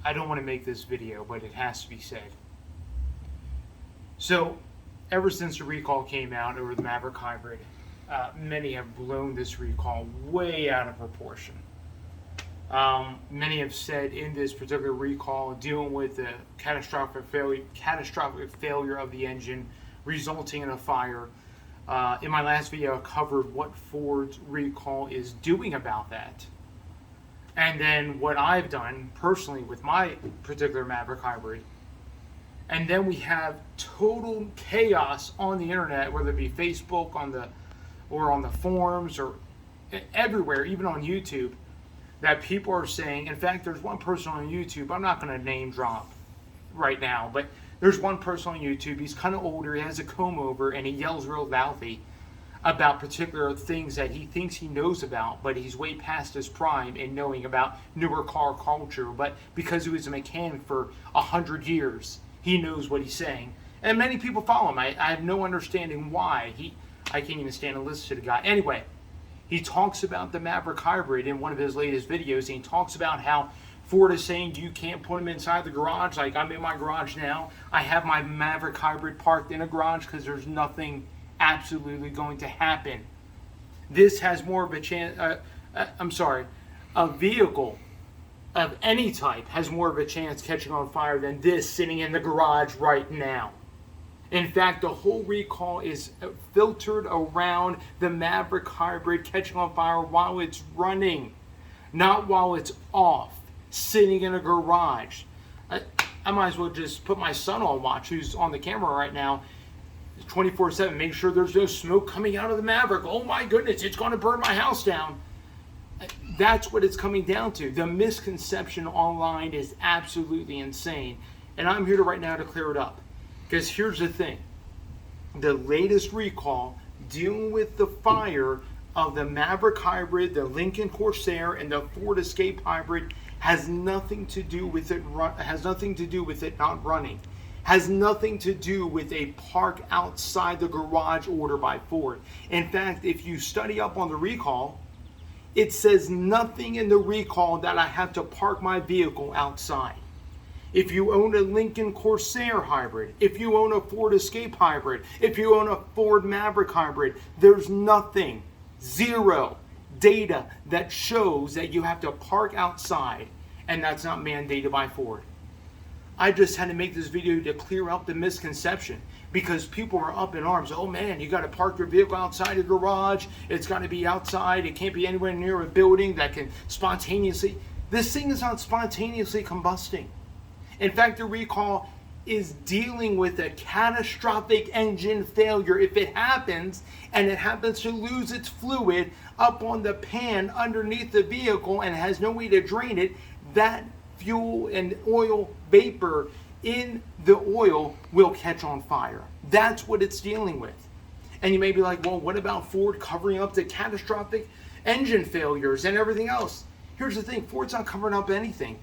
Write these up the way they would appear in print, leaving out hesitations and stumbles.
I don't want to make this video, but it has to be said. So, ever since the recall came out over the Maverick Hybrid, many have blown this recall way out of proportion. Many have said in this particular recall, dealing with the catastrophic failure of the engine, resulting in a fire. In my last video, I covered what Ford's recall is doing about that. And then what I've done personally with my particular Maverick Hybrid. And then we have total chaos on the internet, whether it be Facebook, or on the forums, or everywhere, even on YouTube, that people are saying. In fact, there's one person on YouTube, I'm not going to name drop right now, but there's one person on YouTube, he's kind of older, he has a comb over, and he yells real loudly about particular things that he thinks he knows about, but he's way past his prime in knowing about newer car culture. But because he was a mechanic for 100 years, he knows what he's saying. And many people follow him. I have no understanding why. I can't even stand to listen to the guy. Anyway, he talks about the Maverick Hybrid in one of his latest videos, and he talks about how Ford is saying you can't put them inside the garage. Like, I'm in my garage now. I have my Maverick Hybrid parked in a garage because there's nothing absolutely going to happen. This has more of a chance, a vehicle of any type has more of a chance catching on fire than this sitting in the garage right now. In fact, the whole recall is filtered around the Maverick Hybrid catching on fire while it's running, not while it's off, sitting in a garage. I might as well just put my son on watch, who's on the camera right now, 24/7, make sure there's no smoke coming out of the Maverick. Oh my goodness, it's going to burn my house down. That's what it's coming down to. The misconception online is absolutely insane. And I'm here right now to clear it up. Because here's the thing. The latest recall dealing with the fire of the Maverick Hybrid, the Lincoln Corsair, and the Ford Escape Hybrid has nothing to do with it not running. Has nothing to do with a park outside the garage order by Ford. In fact, if you study up on the recall, it says nothing in the recall that I have to park my vehicle outside. If you own a Lincoln Corsair Hybrid, if you own a Ford Escape Hybrid, if you own a Ford Maverick Hybrid, there's nothing, zero data that shows that you have to park outside, and that's not mandated by Ford. I just had to make this video to clear up the misconception, because people are up in arms. Oh man, you got to park your vehicle outside the garage. It's got to be outside. It can't be anywhere near a building that can spontaneously. This thing is not spontaneously combusting. In fact, the recall is dealing with a catastrophic engine failure. If it happens, and it happens to lose its fluid up on the pan underneath the vehicle and has no way to drain it, that fuel and oil vapor in the oil will catch on fire. That's what it's dealing with. And you may be like, well, what about Ford covering up the catastrophic engine failures and everything else? Here's the thing, Ford's not covering up anything.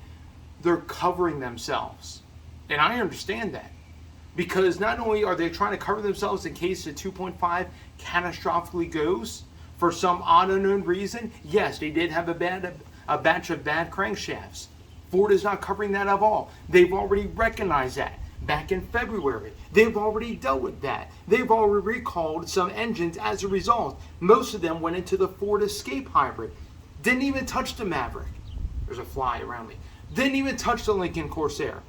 They're covering themselves. And I understand that. Because not only are they trying to cover themselves in case the 2.5 catastrophically goes for some unknown reason. Yes, they did have a batch of bad crankshafts. Ford is not covering that at all. They've already recognized that back in February. They've already dealt with that. They've already recalled some engines as a result. Most of them went into the Ford Escape Hybrid. Didn't even touch the Maverick. There's a fly around me. Didn't even touch the Lincoln Corsair.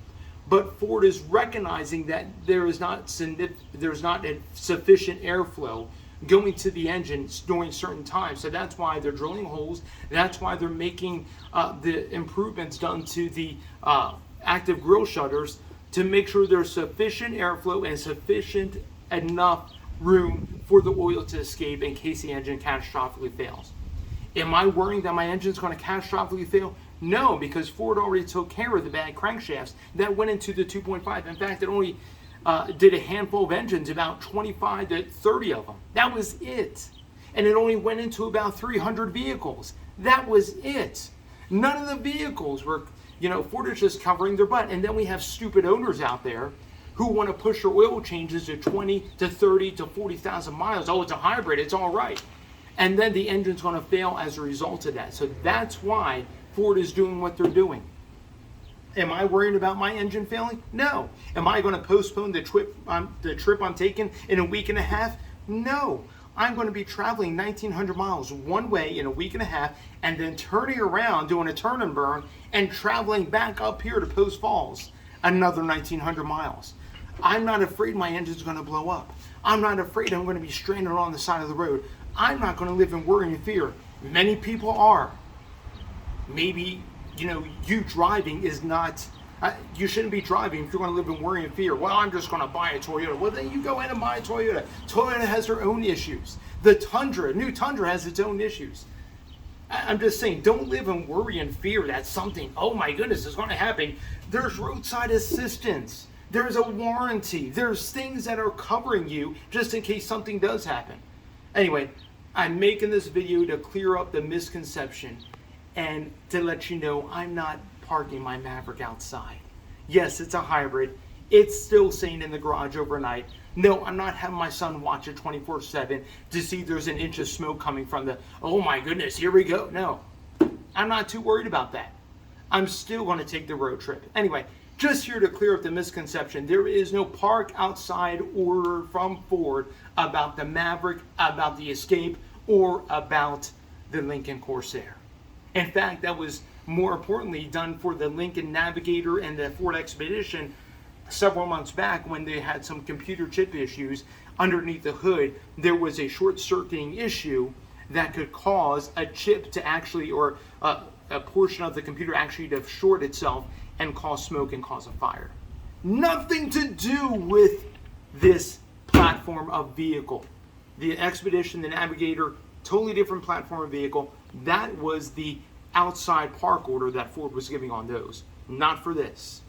But Ford is recognizing that there's not a sufficient airflow going to the engine during certain times. So that's why they're drilling holes. That's why they're making the improvements done to the active grille shutters to make sure there's sufficient airflow and sufficient enough room for the oil to escape in case the engine catastrophically fails. Am I worrying that my engine's going to catastrophically fail? No, because Ford already took care of the bad crankshafts that went into the 2.5. In fact, it only did a handful of engines, about 25 to 30 of them. That was it. And it only went into about 300 vehicles. That was it. None of the vehicles were, Ford is just covering their butt. And then we have stupid owners out there who want to push their oil changes to 20 to 30 to 40,000 miles. Oh, it's a hybrid, it's all right. And then the engine's going to fail as a result of that. So that's why Ford is doing what they're doing. Am I worried about my engine failing? No. Am I going to postpone the trip I'm taking in a week and a half? No. I'm going to be traveling 1,900 miles one way in a week and a half, and then turning around, doing a turn and burn, and traveling back up here to Post Falls, another 1,900 miles. I'm not afraid my engine's going to blow up. I'm not afraid I'm going to be stranded on the side of the road. I'm not going to live in worry and fear. Many people are. Maybe, you driving is not, you shouldn't be driving if you're going to live in worry and fear. Well, I'm just going to buy a Toyota. Well, then you go in and buy a Toyota. Toyota has their own issues. The new Tundra has its own issues. I'm just saying, don't live in worry and fear that something, oh my goodness, is going to happen. There's roadside assistance. There's a warranty. There's things that are covering you just in case something does happen. Anyway, I'm making this video to clear up the misconception and to let you know I'm not parking my Maverick outside. Yes, it's a hybrid. It's still staying in the garage overnight. No, I'm not having my son watch it 24/7 to see there's an inch of smoke coming from the, oh my goodness, here we go. No, I'm not too worried about that. I'm still going to take the road trip. Anyway, just here to clear up the misconception, there is no park outside order from Ford about the Maverick, about the Escape, or about the Lincoln Corsair. In fact, that was more importantly done for the Lincoln Navigator and the Ford Expedition several months back when they had some computer chip issues underneath the hood. There was a short-circuiting issue that could cause a chip to actually, or a portion of the computer actually to short itself and cause smoke and cause a fire. Nothing to do with this platform of vehicle. The Expedition, the Navigator, totally different platform of vehicle. That was the outside park order that Ford was giving on those, not for this.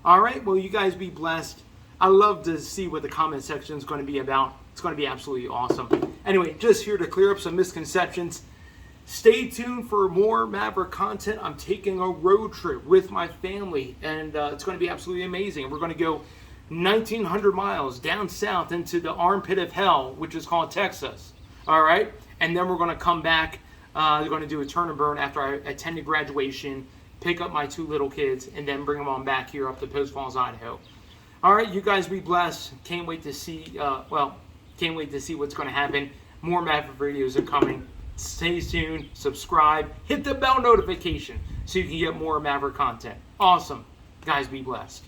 All right, well, you guys be blessed. I love to see what the comment section is going to be about. It's going to be absolutely awesome. Anyway, just here to clear up some misconceptions. Stay tuned for more Maverick content. I'm taking a road trip with my family, and it's going to be absolutely amazing. We're going to go 1,900 miles down south into the armpit of hell, which is called Texas. All right, and then we're going to come back. We're going to do a turn and burn after I attended graduation, pick up my two little kids, and then bring them on back here up to Post Falls, Idaho. All right, you guys be blessed. Can't wait to see. Can't wait to see what's going to happen. More Maverick videos are coming. Stay tuned, subscribe, hit the bell notification so you can get more Maverick content. Awesome. Guys, be blessed.